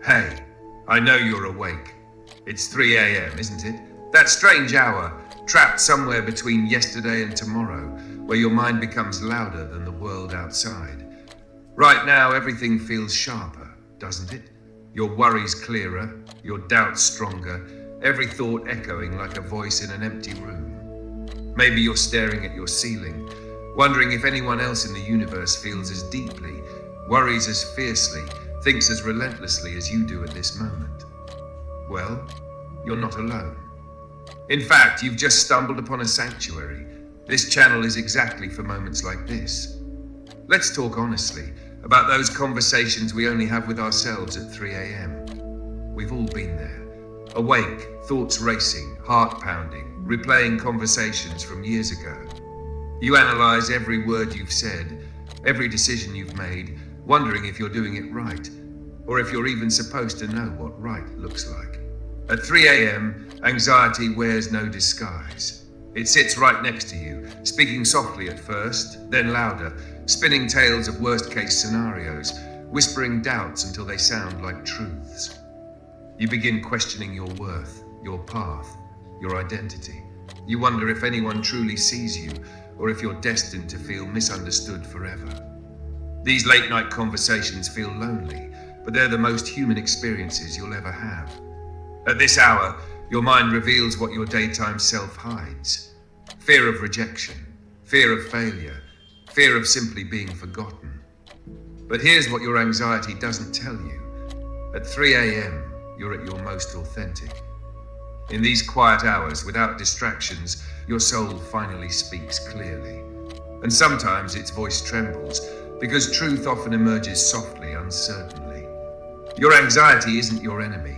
Hey, I know you're awake. It's 3 a.m., isn't it? That strange hour, trapped somewhere between yesterday and tomorrow, where your mind becomes louder than the world outside. Right now, everything feels sharper, doesn't it? Your worries clearer, your doubts stronger, every thought echoing like a voice in an empty room. Maybe you're staring at your ceiling, wondering if anyone else in the universe feels as deeply, worries as fiercely, thinks as relentlessly as you do at this moment. Well, you're not alone. In fact, you've just stumbled upon a sanctuary. This channel is exactly for moments like this. Let's talk honestly about those conversations we only have with ourselves at 3 a.m. We've all been there. Awake, thoughts racing, heart pounding, replaying conversations from years ago. You analyze every word you've said, every decision you've made, wondering if you're doing it right, or if you're even supposed to know what right looks like. At 3 a.m., anxiety wears no disguise. It sits right next to you, speaking softly at first, then louder, spinning tales of worst-case scenarios, whispering doubts until they sound like truths. You begin questioning your worth, your path, your identity. You wonder if anyone truly sees you, or if you're destined to feel misunderstood forever. These late-night conversations feel lonely, but they're the most human experiences you'll ever have. At this hour, your mind reveals what your daytime self hides. Fear of rejection, fear of failure, fear of simply being forgotten. But here's what your anxiety doesn't tell you. At 3 a.m., you're at your most authentic. In these quiet hours, without distractions, your soul finally speaks clearly. And sometimes its voice trembles, because truth often emerges softly, uncertainly. Your anxiety isn't your enemy.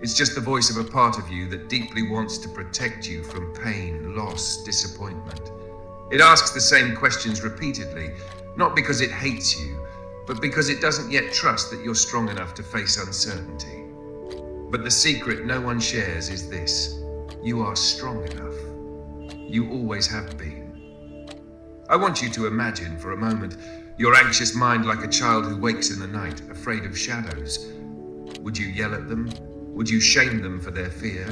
It's just the voice of a part of you that deeply wants to protect you from pain, loss, disappointment. It asks the same questions repeatedly, not because it hates you, but because it doesn't yet trust that you're strong enough to face uncertainty. But the secret no one shares is this: you are strong enough. You always have been. I want you to imagine for a moment your anxious mind like a child who wakes in the night, afraid of shadows. Would you yell at them? Would you shame them for their fear?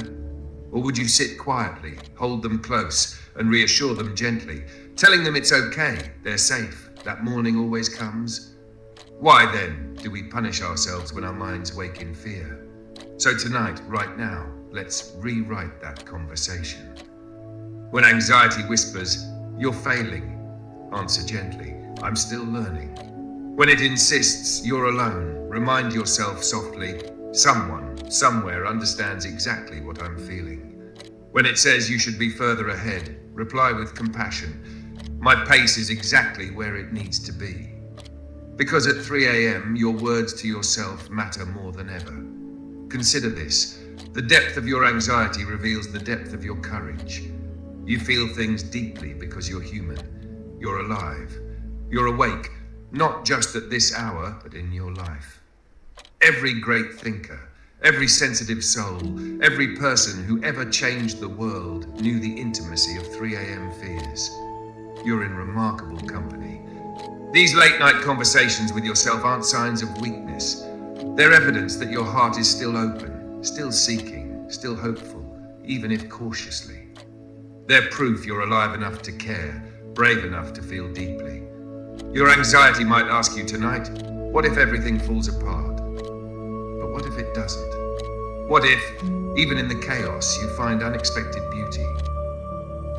Or would you sit quietly, hold them close, and reassure them gently, telling them it's okay, they're safe, that morning always comes? Why then do we punish ourselves when our minds wake in fear? So tonight, right now, let's rewrite that conversation. When anxiety whispers, "You're failing," answer gently, "I'm still learning." When it insists, "You're alone," remind yourself softly, "Someone, somewhere understands exactly what I'm feeling." When it says you should be further ahead, reply with compassion, "My pace is exactly where it needs to be." Because at 3 a.m., your words to yourself matter more than ever. Consider this: the depth of your anxiety reveals the depth of your courage. You feel things deeply because you're human. You're alive. You're awake, not just at this hour, but in your life. Every great thinker, every sensitive soul, every person who ever changed the world knew the intimacy of 3 a.m. fears. You're in remarkable company. These late-night conversations with yourself aren't signs of weakness. They're evidence that your heart is still open, still seeking, still hopeful, even if cautiously. They're proof you're alive enough to care, brave enough to feel deeply. Your anxiety might ask you tonight, what if everything falls apart? But what if it doesn't? What if, even in the chaos, you find unexpected beauty?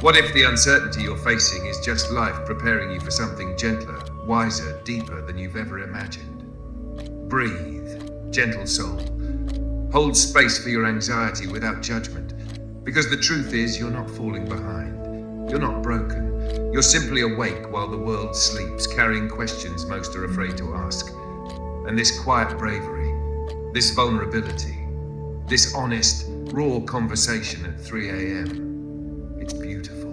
What if the uncertainty you're facing is just life preparing you for something gentler, wiser, deeper than you've ever imagined? Breathe, gentle soul. Hold space for your anxiety without judgment, because the truth is you're not falling behind. You're not broken. You're simply awake while the world sleeps, carrying questions most are afraid to ask. And this quiet bravery, this vulnerability, this honest, raw conversation at 3 a.m., it's beautiful.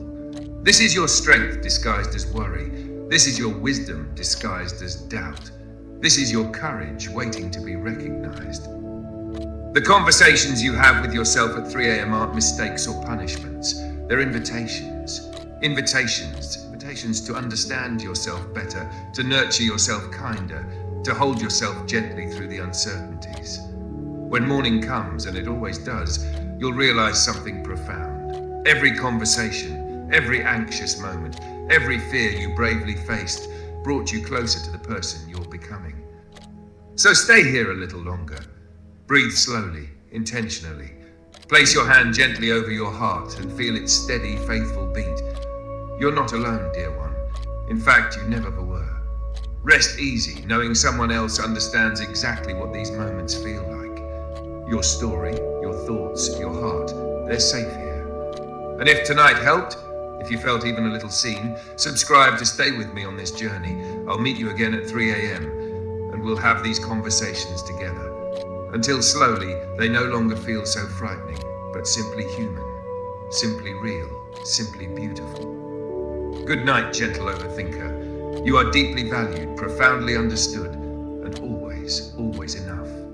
This is your strength disguised as worry. This is your wisdom disguised as doubt. This is your courage waiting to be recognized. The conversations you have with yourself at 3 a.m. aren't mistakes or punishments. They're invitations. Invitations to understand yourself better, to nurture yourself kinder, to hold yourself gently through the uncertainties. When morning comes, and it always does, you'll realize something profound. Every conversation, every anxious moment, every fear you bravely faced brought you closer to the person you're becoming. So stay here a little longer. Breathe slowly, intentionally. Place your hand gently over your heart and feel its steady, faithful beat. You're not alone, dear one. In fact, you never were. Rest easy, knowing someone else understands exactly what these moments feel like. Your story, your thoughts, your heart, they're safe here. And if tonight helped, if you felt even a little seen, subscribe to stay with me on this journey. I'll meet you again at 3 a.m. and we'll have these conversations together. Until slowly, they no longer feel so frightening, but simply human, simply real, simply beautiful. Good night, gentle overthinker. You are deeply valued, profoundly understood, and always, always enough.